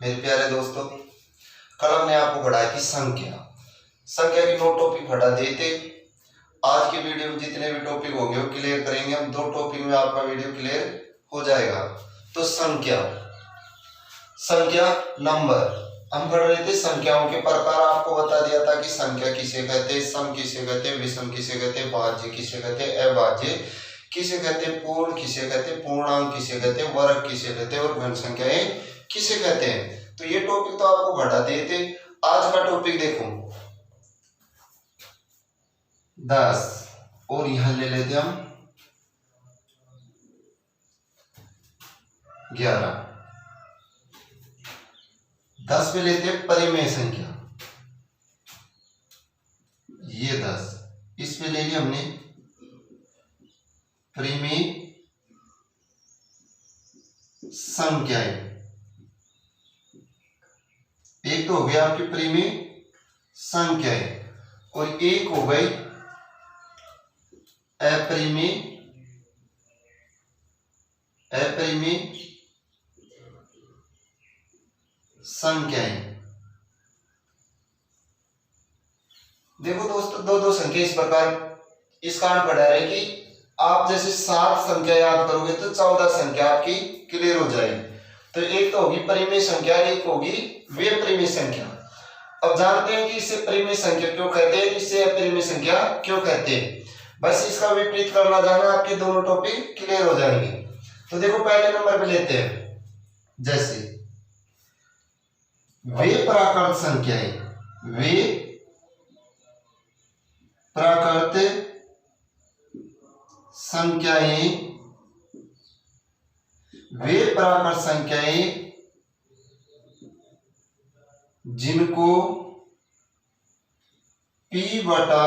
मेरे प्यारे दोस्तों, कल हमने आपको पढ़ाई थी संख्या की 9 टॉपिक पढ़ा दिए थे। आज की वीडियो में जितने भी टॉपिक होंगे वो क्लियर करेंगे हम। 2 टॉपिक में आपका वीडियो क्लियर हो जाएगा। तो संख्या नंबर हम पढ़ रहे थे। संख्याओं के प्रकार आपको बता दिया था कि संख्या किसे कहते हैं, सम किसे कहते हैं, विषम किसे कहते हैं, भाज्य किसे कहते हैं, अभाज्य किसे कहते हैं, पूर्ण किसे कहते हैं, पूर्णांक किसे कहते हैं, वर्ग किसे कहते हैं और घन संख्याएं किसे कहते हैं। तो ये टॉपिक तो आपको बढ़ा दिए थे। आज का टॉपिक देखो 10 और यहां ले लेते हम 11। 10 में लेते हैं परिमेय संख्या, ये 10। इसमें ले लिया हमने परिमेय संख्याएं। एक तो हो गया आपकी परिमेय संख्याएं और एक हो गई अपरिमेय संख्याएं। देखो दोस्तों, दो संख्या इस प्रकार इसका अर्थ बढ़ा रहे कि आप जैसे 7 संख्या याद करोगे तो 14 संख्या आपकी क्लियर हो जाएगी। तो एक तो होगी परिमेय संख्या, एक होगी विपरिमेय संख्या। अब जानते हैं कि इसे परिमेय संख्या क्यों कहते हैं, इसे अपरिमेय संख्या क्यों कहते हैं। बस इसका विपरीत करना जाना, आपके दोनों टॉपिक क्लियर हो जाएंगे। तो देखो पहले नंबर पे लेते हैं, जैसे वे प्राकृत संख्याएं, वे प्राकृत संख्याएं, वे प्राकृत संख्याएं जिनको P बटा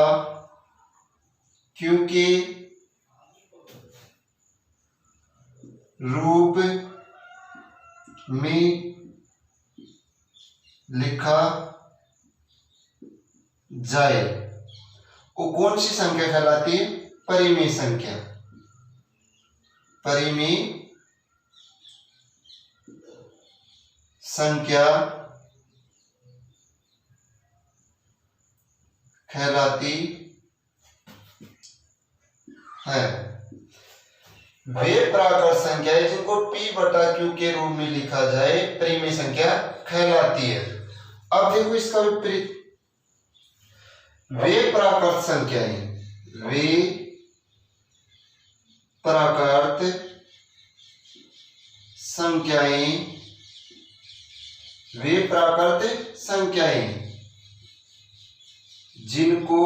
Q के रूप में लिखा जाए वो कौन सी संख्या कहलाती है? परिमेय संख्या। परिमेय संख्या कहलाती है। वे प्राकृत संख्याएं जिनको P बटा Q के रूप में लिखा जाए परिमेय संख्या कहलाती है। अब देखो इसका विपरीत, वे प्राकृत संख्याएं, वे प्राकृत संख्याएं, वे प्राकृत संख्याएं जिनको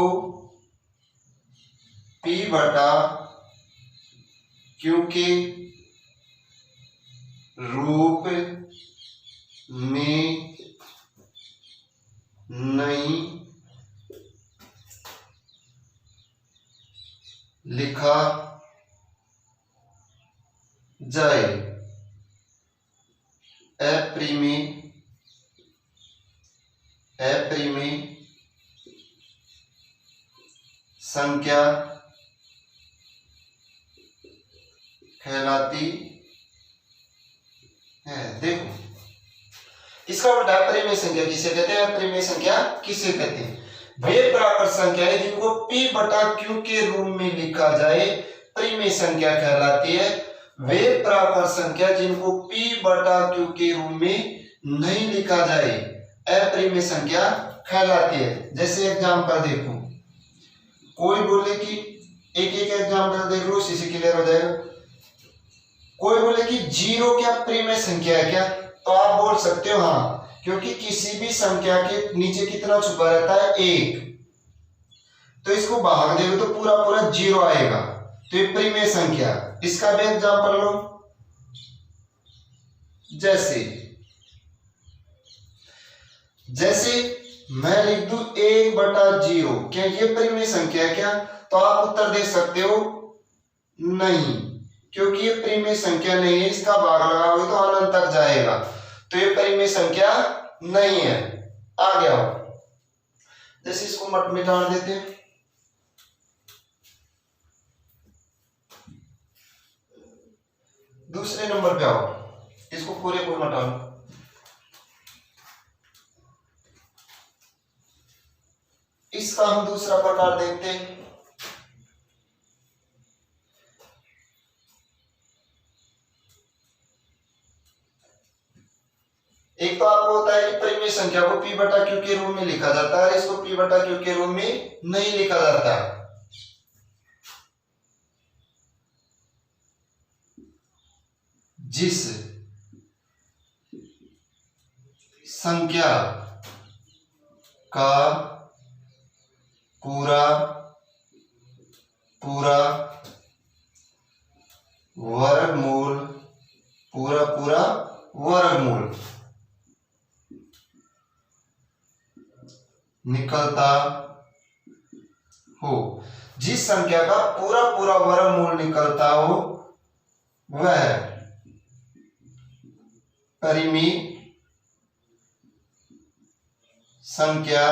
P बटा Q के रूप में नहीं लिखा जाए अपरिमेय संख्या कहलाती है। देखो इसका उल्टा परिमेय संख्या किसे कहते हैं, अपरिमेय संख्या किसे कहते हैं? वे प्राकृत संख्याएं जिनको P बटा Q के रूप में लिखा जाए परिमेय संख्या कहलाती है। वे प्राकृत संख्या जिनको P बटा Q के रूप में नहीं लिखा जाए अपरिमेय संख्या कहलाती है। जैसे एग्जांपल देखो, कोई बोले कि एक एग्जांपल देख लो, इसी से क्लियर हो जाएगा। कोई बोले कि 0 क्या परिमेय संख्या है क्या? तो आप बोल सकते हो हाँ, क्योंकि किसी भी संख्या के नीचे कितना छुपा रहता है? 1। तो इसको भाग देंगे तो पूरा पूरा 0 आएगा, तो ये परिमेय संख्या। इसका भी एग्जांपल लो, जैसे मैं लिख दूं 1/0, क्या ये परिमेय संख्या है क्या? तो आप उत्तर दे सकते हो नहीं, क्योंकि ये परिमेय संख्या नहीं है। इसका भाग लगाओगे तो अनंत तक जाएगा, तो ये परिमेय संख्या नहीं है। आ गया। जैसे इसको मिटा देते हैं, दूसरे नंबर पे आओ, इसको पूरे को हटा लो। इसका हम दूसरा प्रकार देखते हैं। एक तो आपको होता है कि परिमेय संख्या को p बटा q के रूप में लिखा जाता है, इसको p बटा q के रूप में नहीं लिखा जाता। जिस संख्या का पूरा पूरा वर्गमूल वर्गमूल निकलता हो, जिस संख्या का पूरा वर्गमूल निकलता हो वह परिमेय संख्या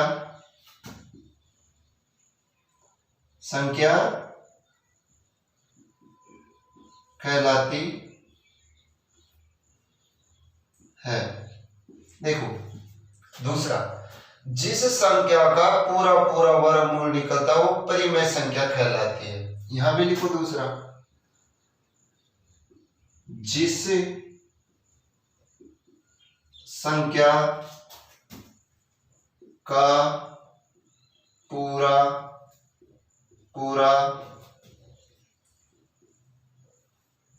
कहलाती है। देखो दूसरा, जिस संख्या का पूरा वर्गमूल निकलता है वो परिमेय संख्या कहलाती है। यहां भी लिखो दूसरा, जिस संख्या का पूरा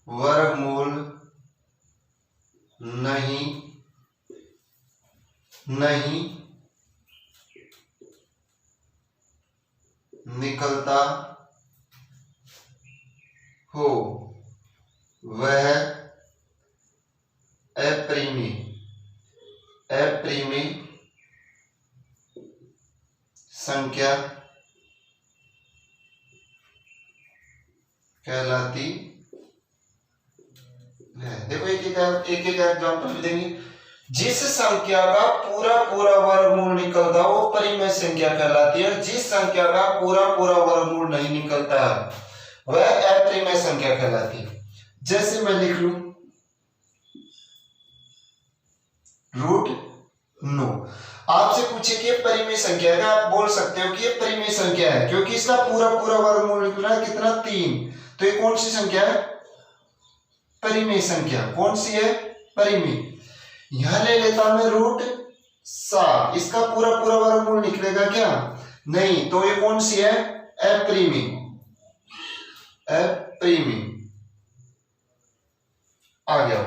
वर्गमूल नहीं निकलता हो वह अपरिमेय संख्या कहलाती है। देखो एक एग्जांपल भी देंगे। जिस संख्या का पूरा वर्गमूल निकलता है वो परिमेय संख्या कहलाती है, जिस संख्या का पूरा वर्गमूल नहीं निकलता वह अपरिमेय संख्या कहलाती है। जैसे मैं लिख लूं √9, आपसे पूछे कि ये परिमेय संख्या है, आप बोल सकते हो कि ये परिमेय संख्या है क्योंकि इसका पूरा वर्गमूल निकल रहा है कितना, 3। तो ये कौन सी संख्या है, परिमेय संख्या। कौन सी है, परिमेय। यहां ले लेता मैं √7, इसका पूरा वर्गमूल निकलेगा क्या, नहीं, तो ये कौन सी है, अपरिमेय। आ गया।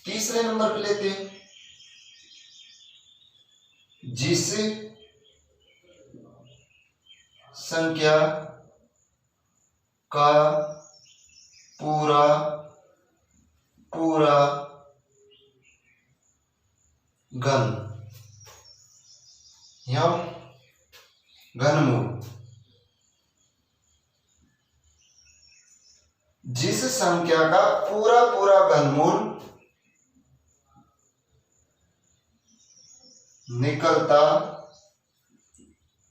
तीसरे नंबर पे लेते हैं, जिस संख्या का पूरा घनमूल, जिस संख्या का पूरा घनमूल निकलता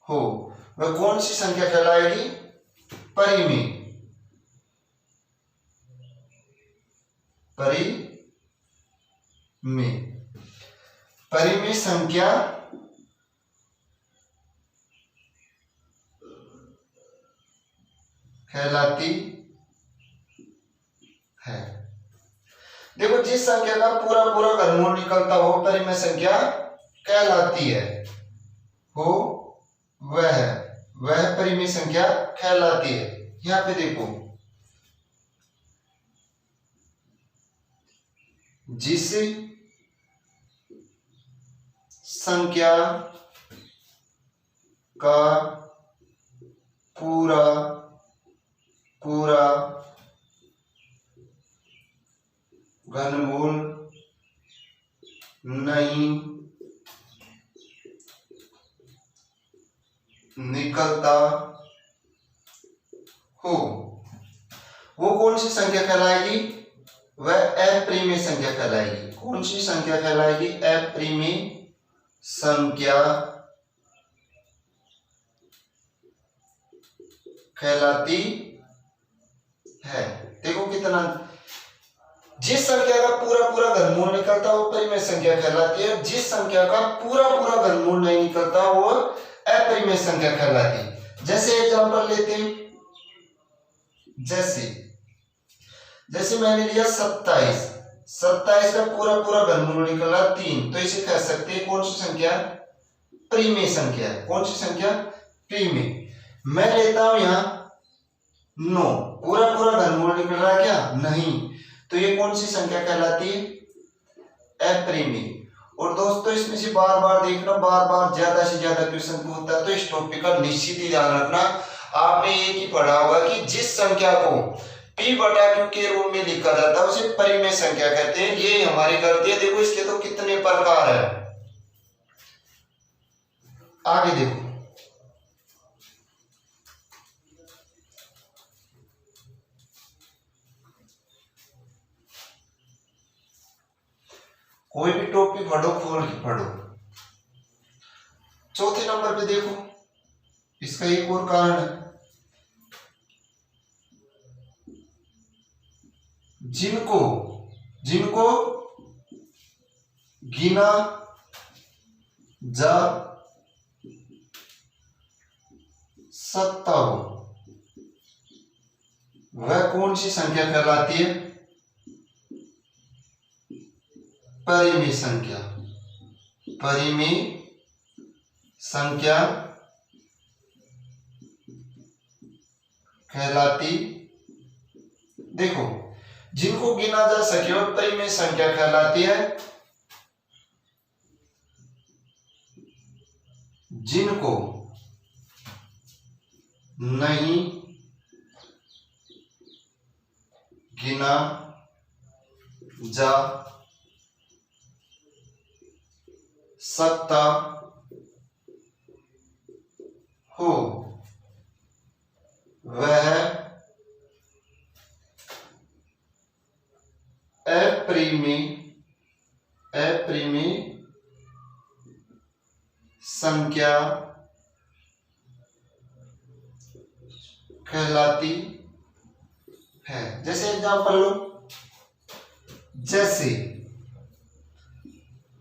हो वह कौन सी संख्या कहलाएगी, परिमेय संख्या कहलाती है। देखो जिस संख्या का पूरा घनमूल निकलता हो परिमेय संख्या कहलाती है, हो वह परिमेय संख्या कहलाती है। यहां पे देखो, जिस संख्या का पूरा घनमूल नहीं निकलता हो वो कौन सी संख्या कहलाएगी, वह अपरिमेय संख्या कहलाएगी। कौन सी संख्या कहलाएगी, अपरिमेय संख्या कहलाती है। देखो कितना, जिस संख्या का पूरा घनमूल निकलता है वो परिमेय संख्या कहलाती है, जिस संख्या का पूरा घनमूल नहीं निकलता वो अपरिमेय संख्या कहलाती है। जैसे एग्जांपल लेते हैं, जैसे मैंने लिया 27, 27 का पूरा पूरा घनमूल निकला 3, तो इसे कह सकते हैं कौन सी संख्या? परिमेय संख्या। कौन सी संख्या? परिमेय। मैं लेता हूं यहां 9, पूरा पूरा घनमूल निकल रहा है क्या? नहीं, तो ये कौन सी संख्या कहलाती है? अपरिमेय। और दोस्तों इसमें से बार बार देखना, बार बार ज्यादा से ज्यादा क्वेश्चन पूछता है, तो इस टॉपिक का निश्चित ही ध्यान रखना। आपने एक ही पढ़ा होगा कि जिस संख्या को p बटा q के रूप में लिखा जाता है उसे परिमेय संख्या कहते हैं। ये हमारी गलती है। देखो इसके तो कितने प्रकार है, आगे देखो। कोई भी टॉपिक पढ़ो, खोल के पढ़ो। चौथे नंबर पे देखो, इसका एक और कारण है, जिनको गिना जा सकता हो वह कौन सी संख्या कहलाती है? परिमेय संख्या। परिमेय संख्या कहलाती। देखो जिनको गिना जा सके वह परिमेय संख्या कहलाती है। जिनको नहीं गिना जा सकता हो वह अपरिमेय संख्या कहलाती है। जैसे एग्जांपल लो,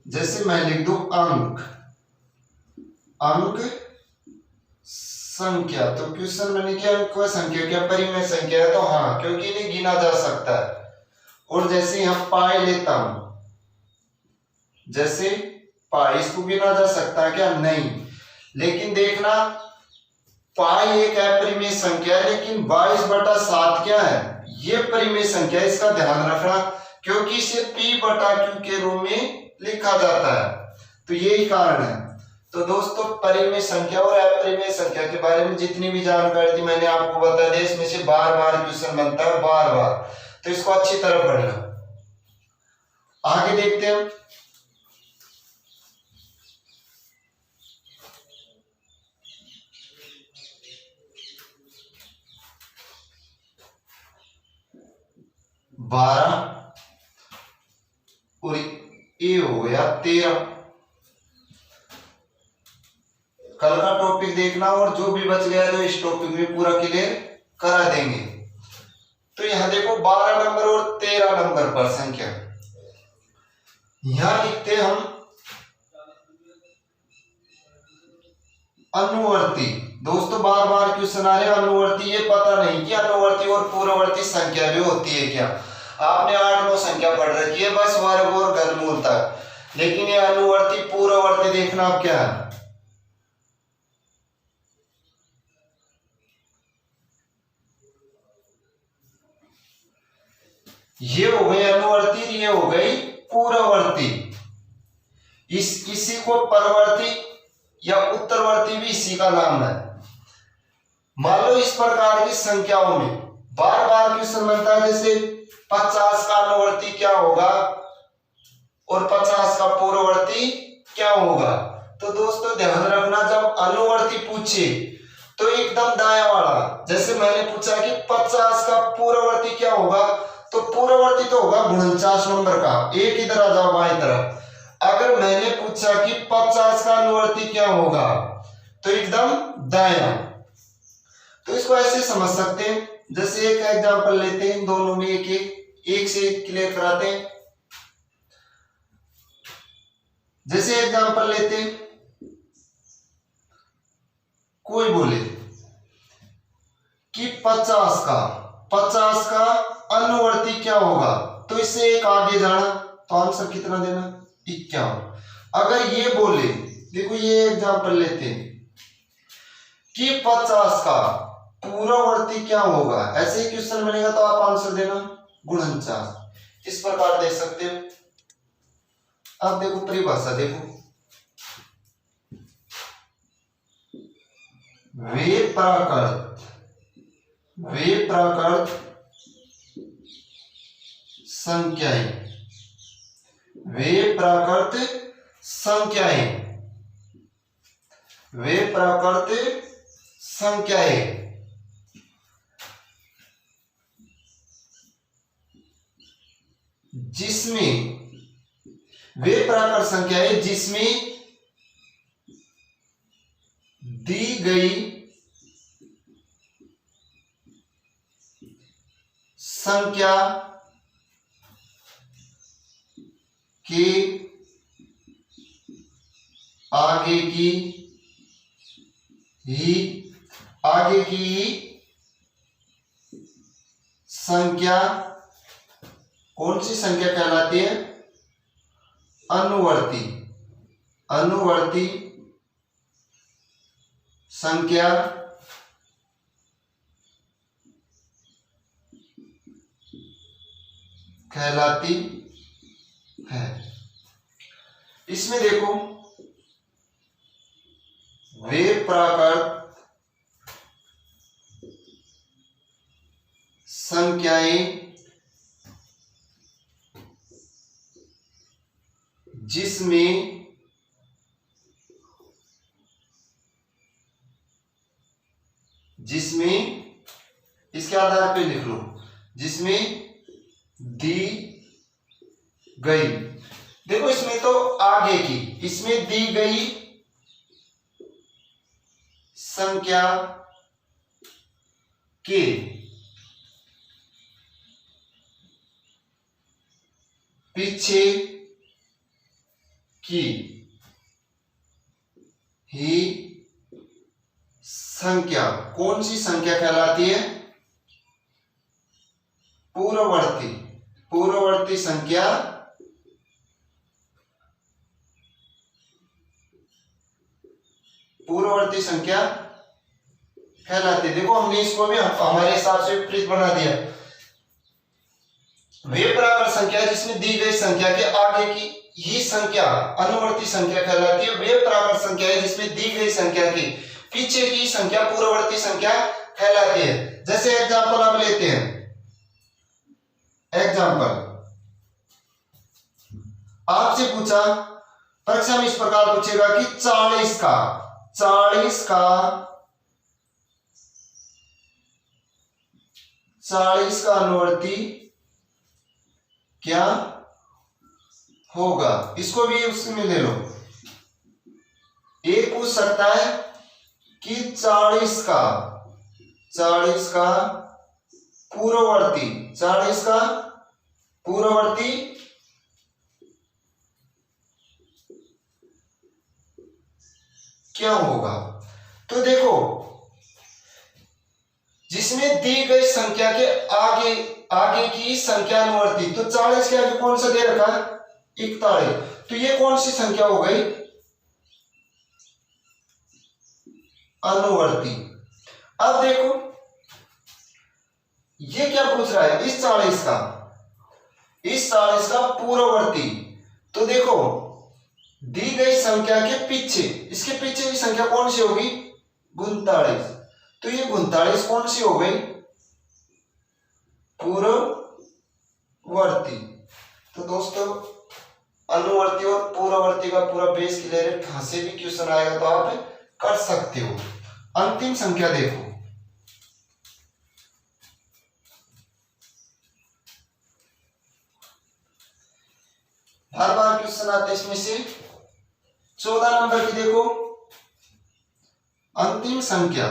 जैसे मैं लिख दूं अंक संख्या, तो क्वेश्चन मैंने क्या अंक संख्या क्या परिमेय संख्या है? तो हाँ, क्योंकि इन्हें गिना जा सकता है। और जैसे यहां पाई लेता हूं, जैसे पाई, इसको गिना जा सकता है क्या? नहीं। लेकिन देखना, पाई एक अपरिमेय संख्या है, लेकिन 22/7 क्या है? ये परिमेय संख्या है। इसका ध्यान रखना, क्योंकि इसे p बटा q के रूप में लिखा जाता है, तो यही कारण है। तो दोस्तों परिमेय संख्या और अपरिमेय संख्या के बारे में जितनी भी जानकारी थी मैंने आपको बता दी। इसमें से बार बार क्वेश्चन बनता है, बार बार, तो इसको अच्छी तरह पढ़ना। आगे देखते हैं, बारह और ये हो गया 13। कल का टॉपिक देखना, और जो भी बच गया तो इस टॉपिक में पूरा क्लियर करा देंगे। तो यहां देखो 12 नंबर और 13 नंबर पर संख्या, यहां लिखते हम अनुवर्ती। दोस्तों बार बार क्वेश्चन आ रहे हैं अनुवर्ती, ये पता नहीं कि अनुवर्ती और पूर्ववर्ती संख्या भी होती है क्या। आपने 8-9 संख्या पढ़ रखी है बस वर्ग और घनमूल तक, लेकिन ये अनुवर्ती पूर्ववर्ती देखना अब क्या है। ये हो गई अनुवर्ती, ये हो गई पूर्ववर्ती। इसी को परवर्ती या उत्तरवर्ती भी इसी का नाम है। मान लो इस प्रकार की संख्याओं में बार बार क्वेश्चन बनता है, जैसे 50 का अनुवर्ती क्या होगा और 50 का पूर्ववर्ती क्या होगा। तो दोस्तों ध्यान रखना, जब अनुवर्ती पूछे तो एकदम दाया वाला, जैसे मैंने पूछा कि 50 का पूर्ववर्ती क्या होगा, तो पूर्ववर्ती तो होगा 49 नंबर का, एक इधर आ जाओ बाईं तरफ। अगर मैंने पूछा कि 50 का अनुवर्ती क्या होगा, तो एकदम दाया। तो इसको ऐसे समझ सकते हैं, जैसे एक एग्जांपल लेते हैं, दोनों में एक से क्लियर कराते हैं। जैसे एग्जांपल लेते हैं कोई बोले कि 50 का अनुवर्ती क्या होगा, तो इससे एक आगे जाना, तो आंसर कितना देना, 51। अगर ये बोले, देखो ये एग्जांपल लेते हैं कि 50 का पूर्ववर्ती क्या होगा, ऐसे ही क्वेश्चन बनेगा तो आप आंसर देना 49, इस प्रकार दे सकते हो। अब देखो परिभाषा देखो, वे प्राकृत संख्याएं, वे प्राकृत संख्याएं जिसमें, वे प्राकृत संख्याएं जिसमें दी गई संख्या के आगे की संख्या कौन सी संख्या कहलाती है, अनुवर्ती संख्या कहलाती है। इसमें देखो, वे प्राकृत संख्याएं जिसमें इसके आधार पे लिख लो, जिसमें दी गई, देखो इसमें तो आगे की, इसमें दी गई संख्या के पीछे की ही संख्या कौन सी संख्या कहलाती है, पूर्ववर्ती संख्या कहलाती है। देखो हमने इसको भी हमारे हिसाब से विपरीत बना दिया, वे प्राकृत संख्या जिसमें दी गई संख्या के आगे की ही संख्या अनुवर्ती संख्या कहलाती है, वे प्राकृत संख्या है जिसमें दी गई संख्या के पीछे की संख्या पूर्ववर्ती संख्या कहलाती है। जैसे एग्जांपल आप लेते हैं, एग्जांपल आपसे पूछा, परीक्षा में इस प्रकार पूछेगा कि 40 का अनुवर्ती क्या होगा, इसको भी उसमें ले लो। एक पूछ सकता है कि 40 का पूर्ववर्ती क्या होगा, तो देखो जिसमें दी गई संख्या के आगे की संख्या अनुवर्ती, तो 40 के आगे कौन सा दे रखा है, 41, तो ये कौन सी संख्या हो गई, अनुवर्ती। अब देखो ये क्या पूछ रहा है, इस 40 का पूर्ववर्ती, तो देखो दी गई संख्या के पीछे, इसके पीछे की संख्या कौन सी होगी, 39, तो ये 39 कौन सी हो गई, पूर्ववर्ती। तो दोस्तों अनुवर्ती और पूर्ववर्ती का पूरा बेस क्लियर है, कहां से भी क्वेश्चन आएगा तो आप कर सकते हो। अंतिम संख्या देखो, हर बार क्वेश्चन आते हैं इसमें से। 14 नंबर की देखो, अंतिम संख्या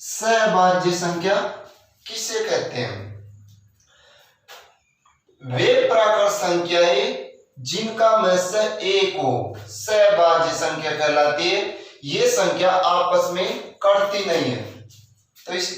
सहअभाज्य संख्या किसे कहते हैं, वे प्राकृत संख्याएं जिनका महत्व 1 हो सहभाज्य संख्या कहलाती है। ये संख्या आपस में कटती नहीं है। तो इस